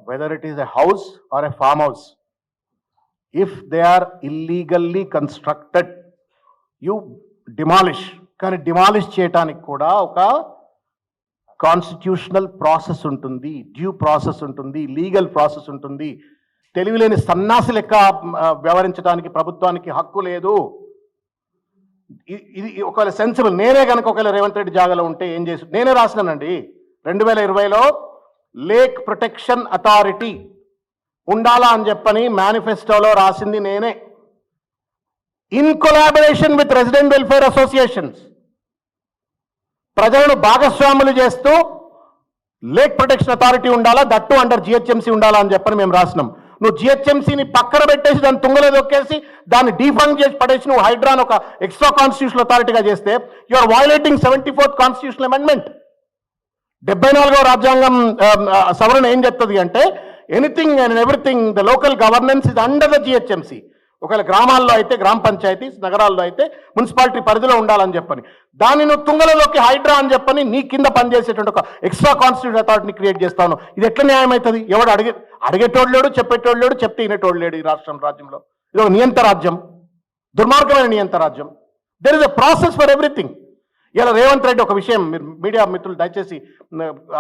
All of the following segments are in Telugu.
whether it is a house or a farmhouse, if they are illegally constructed, you demolish. కానీ డిమాలిష్ చేయడానికి కూడా ఒక కాన్స్టిట్యూషనల్ ప్రాసెస్ ఉంటుంది, డ్యూ ప్రాసెస్ ఉంటుంది, లీగల్ ప్రాసెస్ ఉంటుంది. తెలివిలేని సన్నాసి లెక్క వ్యవహరించడానికి ప్రభుత్వానికి హక్కు లేదు. ఇది ఒకవేళ సెన్సిబుల్, నేనే కనుక ఒకవేళ రేవంత్ రెడ్డి జాగాలో ఉంటే ఏం చేసి, నేనే రాసినానండి 2020లో లేక్ ప్రొటెక్షన్ అథారిటీ ఉండాలా అని చెప్పని మేనిఫెస్టోలో రాసింది నేనే, in collaboration with resident welfare associations. ప్రజలను భాగస్వాములు చేస్తూ లేక్ ప్రొటెక్షన్ అథారిటీ ఉండాలా, దట్టు అండర్ జిహెచ్ఎంసీ ఉండాలా అని చెప్పని మేము రాసినాం. నువ్వు జిహెచ్ఎంసీని పక్కన పెట్టేసి దాన్ని తుంగలో దొక్కేసి దాన్ని డీఫండ్ చేసి పడేసి నువ్వు హైడ్రాన్ ఒక ఎక్స్ట్రా కాన్స్టిట్యూషనల్ అథారిటీగా చేస్తే you are violating 74th constitutional amendment. 74వ రాజ్యాంగం సవరణ ఏం చెప్తుంది అంటే anything and everything the local governance is under the GHMC. ఒకవేళ గ్రామాల్లో అయితే గ్రామ పంచాయతీస్, నగరాల్లో అయితే మున్సిపాలిటీ పరిధిలో ఉండాలని చెప్పని దాన్ని నువ్వు తుంగలలోకి హైడ్రా అని చెప్పని నీ కింద పనిచేసేటువంటి ఒక ఎక్స్ట్రా కాన్స్టిట్యూషన్ అథారిటీని క్రియేట్ చేస్తాను. ఇది ఎట్లా న్యాయం అవుతుంది? ఎవడు అడిగేటోడు లేడు, చెప్పేటోడు లేడు, చెప్తే వినేటోడు లేడు ఈ రాజ్యంలో. ఇది ఒక నియంత రాజ్యం, దుర్మార్గమైన నియంత రాజ్యం. There is a process for everything. ఇలా రేవంత్ రెడ్డి ఒక విషయం మీరు మీడియా మిత్రులు దయచేసి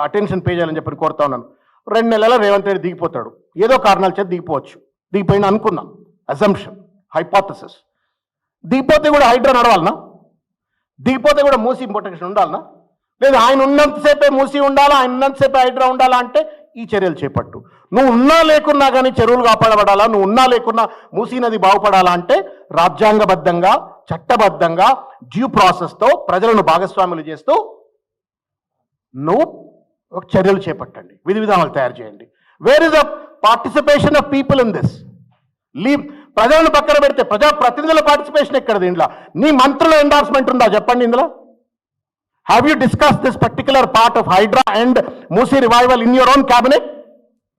అటెన్షన్ పే చేయాలని చెప్పని కోరుతా ఉన్నాను. 2 నెలల రేవంత్ రెడ్డి దిగిపోతాడు, ఏదో కారణాల చేత దిగిపోవచ్చు, దిగిపోయిన అనుకుందాం, అజంప్షన్, హైపోథసిస్. దిగిపోతే కూడా హైడ్రా నడవాలనా? దిగిపోతే కూడా మూసీ ప్రొటెక్షన్ ఉండాలనా? లేదు ఆయన ఉన్నంతసేపే మూసీ ఉండాలా, ఆయన ఉన్నంతసేపే హైడ్రా ఉండాలా అంటే ఈ చర్యలు చేపట్టు. నువ్వు ఉన్నా లేకున్నా కానీ చెరువులు కాపాడబడాలా, నువ్వు ఉన్నా లేకున్నా మూసీ నది బాగుపడాలా అంటే రాజ్యాంగబద్ధంగా, చట్టబద్ధంగా, డ్యూ ప్రాసెస్తో ప్రజలను భాగస్వాములు చేస్తూ నువ్వు ఒక చర్యలు చేపట్టండి, విధి విధానాలు తయారు చేయండి. Where is the participation of people in this? ప్రజలను పక్కన పెడితే ప్రజాప్రతినిధుల పార్టిసిపేషన్ ఎక్కడ? దీంట్లో నీ మంత్రుల ఎండార్స్మెంట్ ఉందా చెప్పండి. ఇందులో have you discuss this particular part of HYDRAA and Musi revival in your own cabinet?